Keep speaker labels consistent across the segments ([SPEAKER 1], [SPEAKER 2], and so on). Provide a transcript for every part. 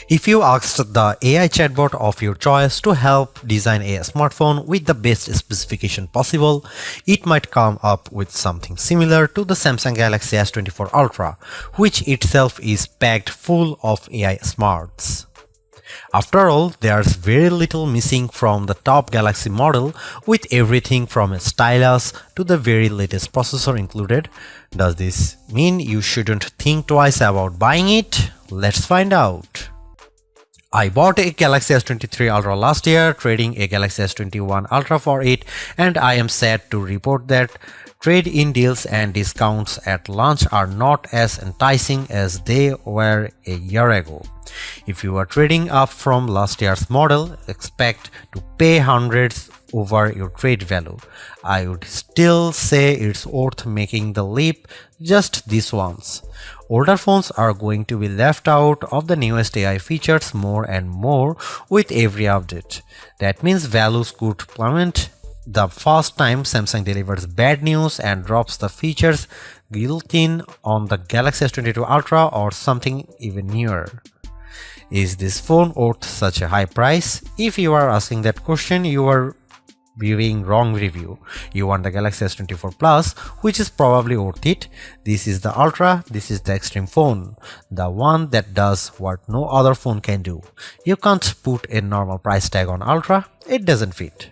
[SPEAKER 1] If you asked the AI chatbot of your choice to help design a smartphone with the best specification possible, it might come up with something similar to the Samsung Galaxy S24 Ultra, which itself is packed full of AI smarts. After all, there's very little missing from the top Galaxy model, with everything from a stylus to the very latest processor included. Does this mean you shouldn't think twice about buying it? Let's find out. I bought a Galaxy S23 Ultra last year, trading a Galaxy S21 Ultra for it, and I am sad to report that trade-in deals and discounts at launch are not as enticing as they were a year ago. If you are trading up from last year's model, expect to pay hundreds over your trade value. I would still say it's worth making the leap just this once. Older phones are going to be left out of the newest AI features more and more with every update. That means values could plummet the first time Samsung delivers bad news and drops the features built in on the Galaxy S22 Ultra or something even newer. Is this phone worth such a high price? If you are asking that question, you are viewing wrong review. You want the Galaxy S24 Plus, which is probably worth it. This is the Ultra, this is the extreme phone, the one that does what no other phone can do. You can't put a normal price tag on Ultra, it doesn't fit.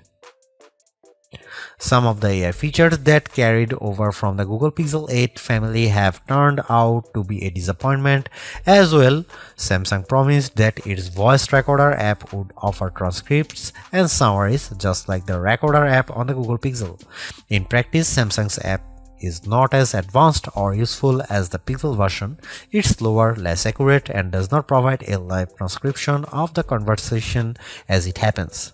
[SPEAKER 1] Some of the AI features that carried over from the Google Pixel 8 family have turned out to be a disappointment as well. Samsung promised that its voice recorder app would offer transcripts and summaries just like the recorder app on the Google Pixel. In practice, Samsung's app is not as advanced or useful as the Pixel version. It's slower, less accurate, and does not provide a live transcription of the conversation as it happens.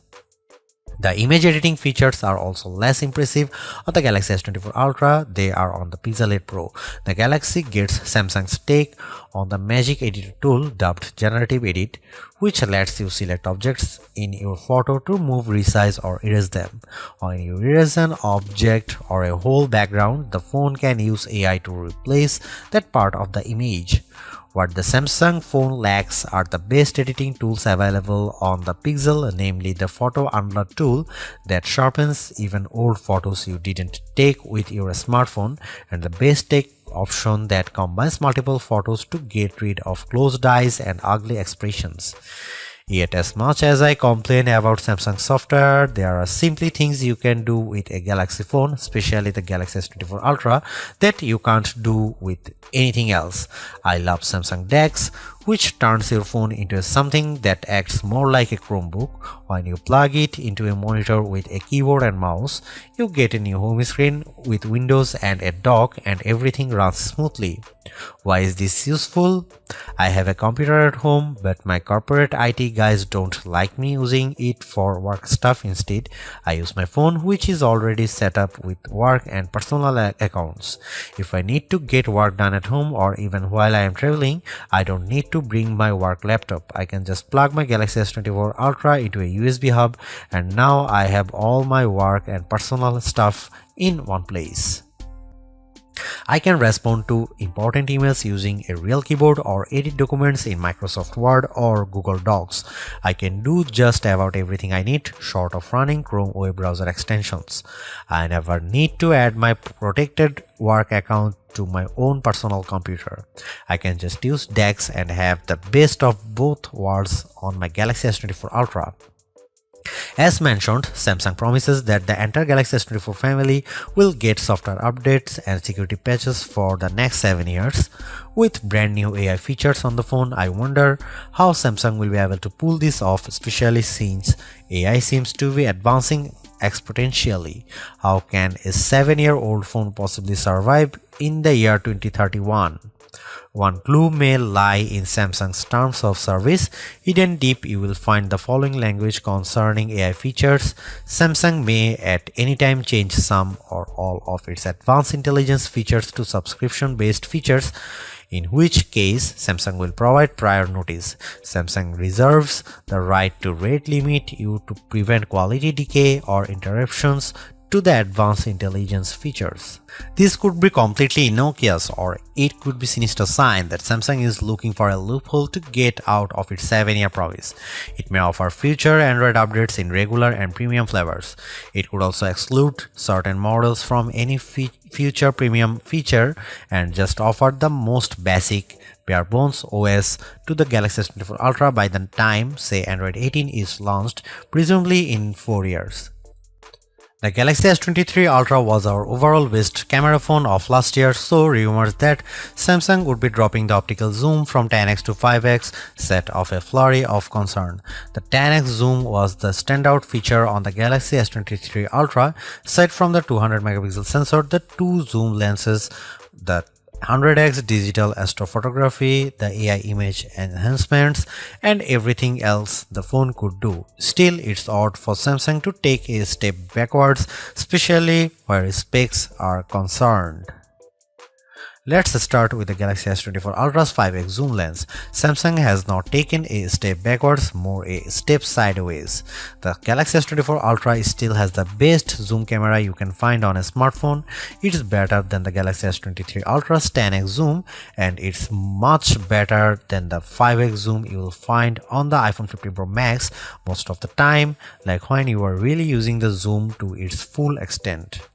[SPEAKER 1] The image editing features are also less impressive on the Galaxy S24 Ultra. They are on the Pixel 8 Pro. The Galaxy gets Samsung's take on the Magic Editor tool dubbed Generative Edit, which lets you select objects in your photo to move, resize, or erase them. When you erase an object or a whole background, the phone can use AI to replace that part of the image. What the Samsung phone lacks are the best editing tools available on the Pixel, namely the Photo Unblur tool that sharpens even old photos you didn't take with your smartphone, and the best take option that combines multiple photos to get rid of closed eyes and ugly expressions. Yet as much as I complain about Samsung software, there are simply things you can do with a Galaxy phone, especially the Galaxy S24 Ultra, that you can't do with anything else. I love Samsung DeX, which turns your phone into something that acts more like a Chromebook. When you plug it into a monitor with a keyboard and mouse, you get a new home screen with windows and a dock, and everything runs smoothly. Why is this useful? I have a computer at home, but my corporate IT guys don't like me using it for work stuff. Instead, I use my phone, which is already set up with work and personal accounts. If I need to get work done at home or even while I am traveling, I don't need to bring my work laptop. I can just plug my Galaxy S24 Ultra into a USB hub, and now I have all my work and personal stuff in one place. I can respond to important emails using a real keyboard or edit documents in Microsoft Word or Google Docs. I can do just about everything I need, short of running Chrome web browser extensions. I never need to add my protected work account to my own personal computer. I can just use DeX and have the best of both worlds on my Galaxy S24 Ultra. As mentioned, Samsung promises that the entire Galaxy S24 family will get software updates and security patches for the next 7 years. With brand new AI features on the phone, I wonder how Samsung will be able to pull this off, especially since AI seems to be advancing exponentially. How can a 7-year-old phone possibly survive in the year 2031? One clue may lie in Samsung's terms of service. Hidden deep, you will find the following language concerning AI features. Samsung may at any time change some or all of its advanced intelligence features to subscription-based features, in which case Samsung will provide prior notice. Samsung reserves the right to rate limit you to prevent quality decay or interruptions to the advanced intelligence features. This could be completely innocuous, or it could be a sinister sign that Samsung is looking for a loophole to get out of its 7-year promise. It may offer future Android updates in regular and premium flavors. It could also exclude certain models from any future premium feature and just offer the most basic bare bones OS to the Galaxy S24 Ultra by the time, say, Android 18 is launched, presumably in 4 years. The Galaxy S23 Ultra was our overall best camera phone of last year, so rumors that Samsung would be dropping the optical zoom from 10x to 5x set off a flurry of concern. The 10x zoom was the standout feature on the Galaxy S23 Ultra. Aside from the 200 megapixel sensor, the two zoom lenses, the 100x digital astrophotography, the AI image enhancements, and everything else the phone could do. Still, it's odd for Samsung to take a step backwards, especially where specs are concerned. Let's start with the Galaxy S24 Ultra's 5x zoom lens. Samsung has not taken a step backwards, more a step sideways. The Galaxy S24 Ultra still has the best zoom camera you can find on a smartphone. It's better than the Galaxy S23 Ultra's 10x zoom, and it's much better than the 5x zoom you will find on the iPhone 15 Pro Max most of the time, like when you are really using the zoom to its full extent.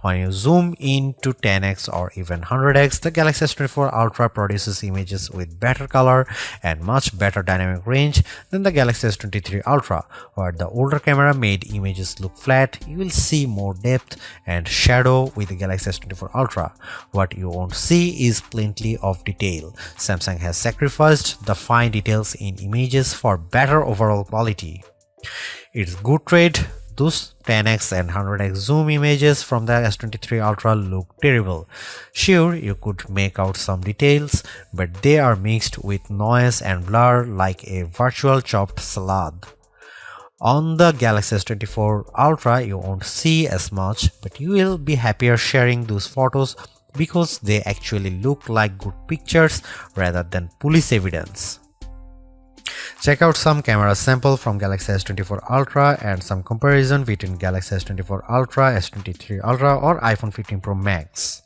[SPEAKER 1] When you zoom in to 10x or even 100x, the Galaxy S24 Ultra produces images with better color and much better dynamic range than the Galaxy S23 Ultra. Where the older camera made images look flat, you will see more depth and shadow with the Galaxy S24 Ultra. What you won't see is plenty of detail. Samsung has sacrificed the fine details in images for better overall quality. It's good trade. Those 10x and 100x zoom images from the S23 Ultra look terrible. Sure, you could make out some details, but they are mixed with noise and blur like a virtual chopped salad. On the Galaxy S24 Ultra, you won't see as much, but you will be happier sharing those photos because they actually look like good pictures rather than police evidence. Check out some camera sample from Galaxy S24 Ultra and some comparison between Galaxy S24 Ultra, S23 Ultra or iPhone 15 Pro Max.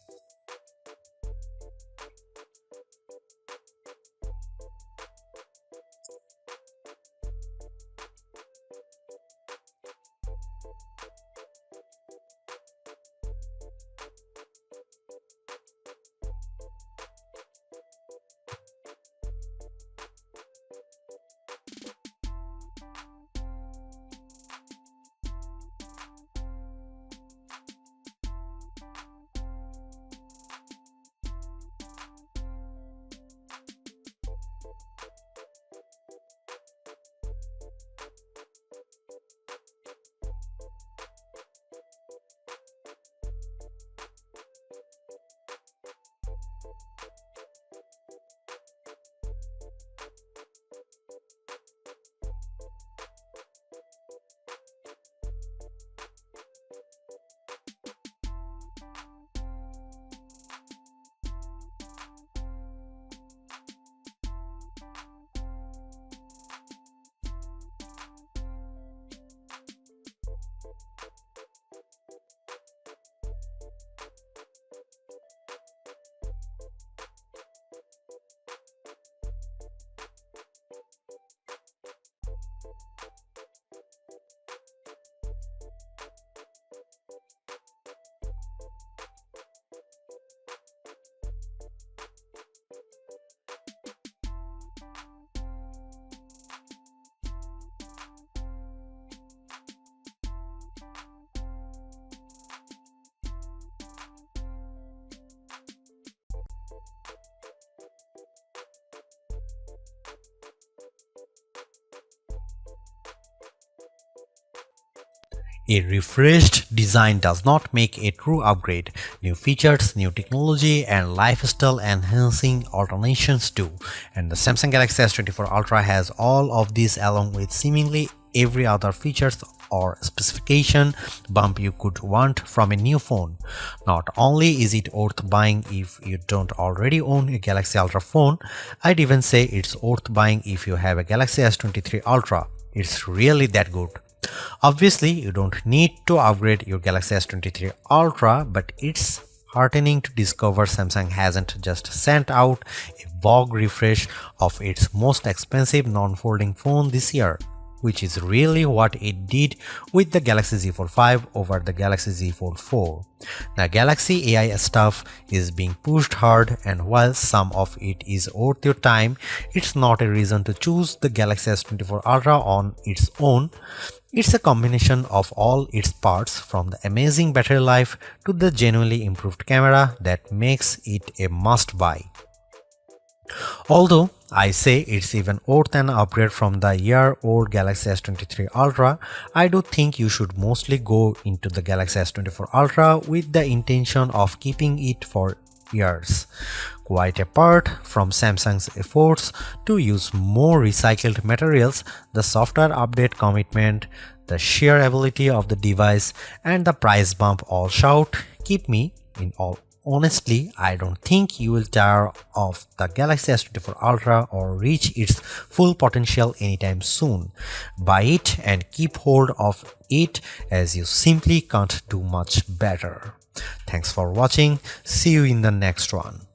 [SPEAKER 1] A refreshed design does not make a true upgrade. New features, new technology, and lifestyle enhancing alternations do. And the Samsung Galaxy S24 Ultra has all of these along with seemingly every other features or specification bump you could want from a new phone. Not only is it worth buying if you don't already own a Galaxy Ultra phone, I'd even say it's worth buying if you have a Galaxy S23 Ultra. It's really that good. Obviously, you don't need to upgrade your Galaxy S23 Ultra, but it's heartening to discover Samsung hasn't just sent out a Vogue refresh of its most expensive non-folding phone this year, which is really what it did with the Galaxy Z Fold 5 over the Galaxy Z Fold 4. The Galaxy AI stuff is being pushed hard, and while some of it is worth your time, it's not a reason to choose the Galaxy S24 Ultra on its own. It's a combination of all its parts, from the amazing battery life to the genuinely improved camera, that makes it a must-buy. Although I say it's even worth an upgrade from the year-old Galaxy S23 Ultra, I do think you should mostly go into the Galaxy S24 Ultra with the intention of keeping it for years. Quite apart from Samsung's efforts to use more recycled materials, the software update commitment, the sheer ability of the device, and the price bump all shout, keep me in all. Honestly, I don't think you will tire of the Galaxy S24 Ultra or reach its full potential anytime soon. Buy it and keep hold of it, as you simply can't do much better. Thanks for watching. See you in the next one.